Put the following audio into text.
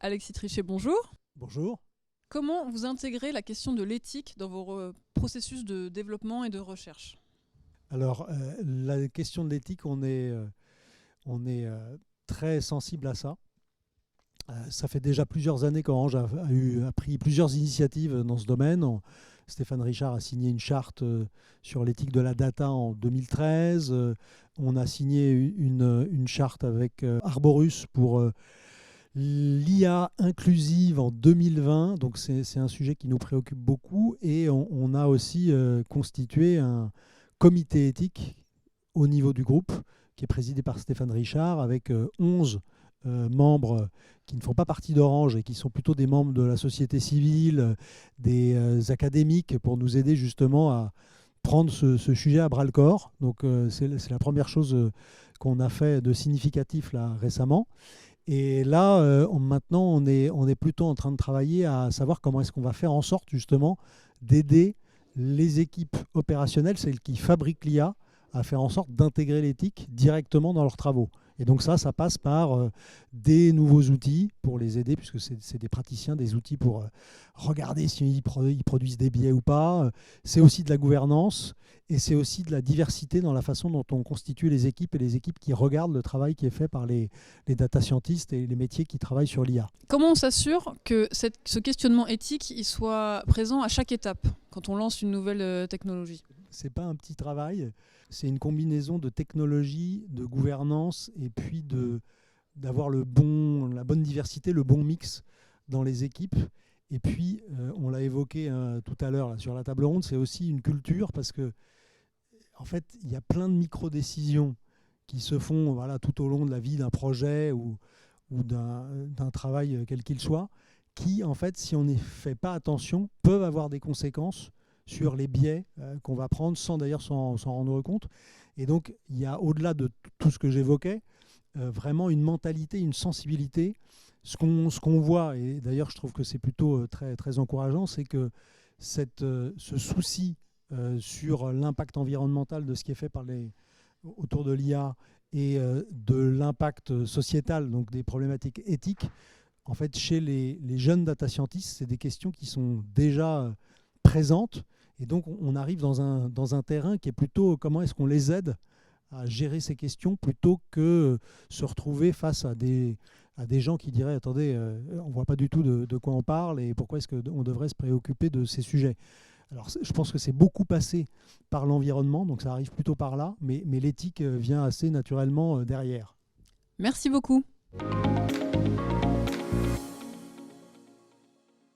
Alexis Trichet, bonjour. Bonjour. Comment vous intégrez la question de l'éthique dans vos processus de développement et de recherche ? Alors, la question de l'éthique, on est très sensible à ça. Ça fait déjà plusieurs années qu'Orange a pris plusieurs initiatives dans ce domaine. Stéphane Richard a signé une charte sur l'éthique de la data en 2013. On a signé une charte avec Arborus pour l'IA inclusive en 2020. Donc c'est un sujet qui nous préoccupe beaucoup. Et on a aussi constitué un comité éthique au niveau du groupe qui est présidé par Stéphane Richard avec 11 membres qui ne font pas partie d'Orange et qui sont plutôt des membres de la société civile, des académiques, pour nous aider justement à prendre ce sujet à bras-le-corps. Donc c'est la première chose qu'on a fait de significatif là récemment. Et là, maintenant, on est plutôt en train de travailler à savoir comment est-ce qu'on va faire en sorte justement d'aider les équipes opérationnelles, celles qui fabriquent l'IA, à faire en sorte d'intégrer l'éthique directement dans leurs travaux. Et donc ça passe par des nouveaux outils pour les aider, puisque c'est des praticiens, des outils pour regarder s'ils produisent des biais ou pas. C'est aussi de la gouvernance et c'est aussi de la diversité dans la façon dont on constitue les équipes et les équipes qui regardent le travail qui est fait par les data scientists et les métiers qui travaillent sur l'IA. Comment on s'assure que ce questionnement éthique il soit présent à chaque étape quand on lance une nouvelle technologie ? C'est pas un petit travail, c'est une combinaison de technologie, de gouvernance et puis d'avoir la bonne diversité, le bon mix dans les équipes. Et puis, on l'a évoqué tout à l'heure là, sur la table ronde, c'est aussi une culture parce que, en fait, il y a plein de micro-décisions qui se font tout au long de la vie d'un projet ou d'un travail quel qu'il soit, qui, en fait, si on n'y fait pas attention, peuvent avoir des conséquences sur les biais qu'on va prendre sans d'ailleurs s'en rendre compte. Et donc, il y a au-delà de tout ce que j'évoquais, vraiment une mentalité, une sensibilité. Ce qu'on voit, et d'ailleurs je trouve que c'est plutôt très, très encourageant, c'est que ce souci sur l'impact environnemental de ce qui est fait autour de l'IA et de l'impact sociétal, donc des problématiques éthiques, en fait, chez les jeunes data scientists, c'est des questions qui sont déjà présentes. Et donc, on arrive dans un terrain qui est plutôt comment est-ce qu'on les aide à gérer ces questions plutôt que se retrouver face à des gens qui diraient « Attendez, on ne voit pas du tout de quoi on parle et pourquoi est-ce qu'on devrait se préoccuper de ces sujets ?» Alors, je pense que c'est beaucoup passé par l'environnement, donc ça arrive plutôt par là, mais l'éthique vient assez naturellement derrière. Merci beaucoup.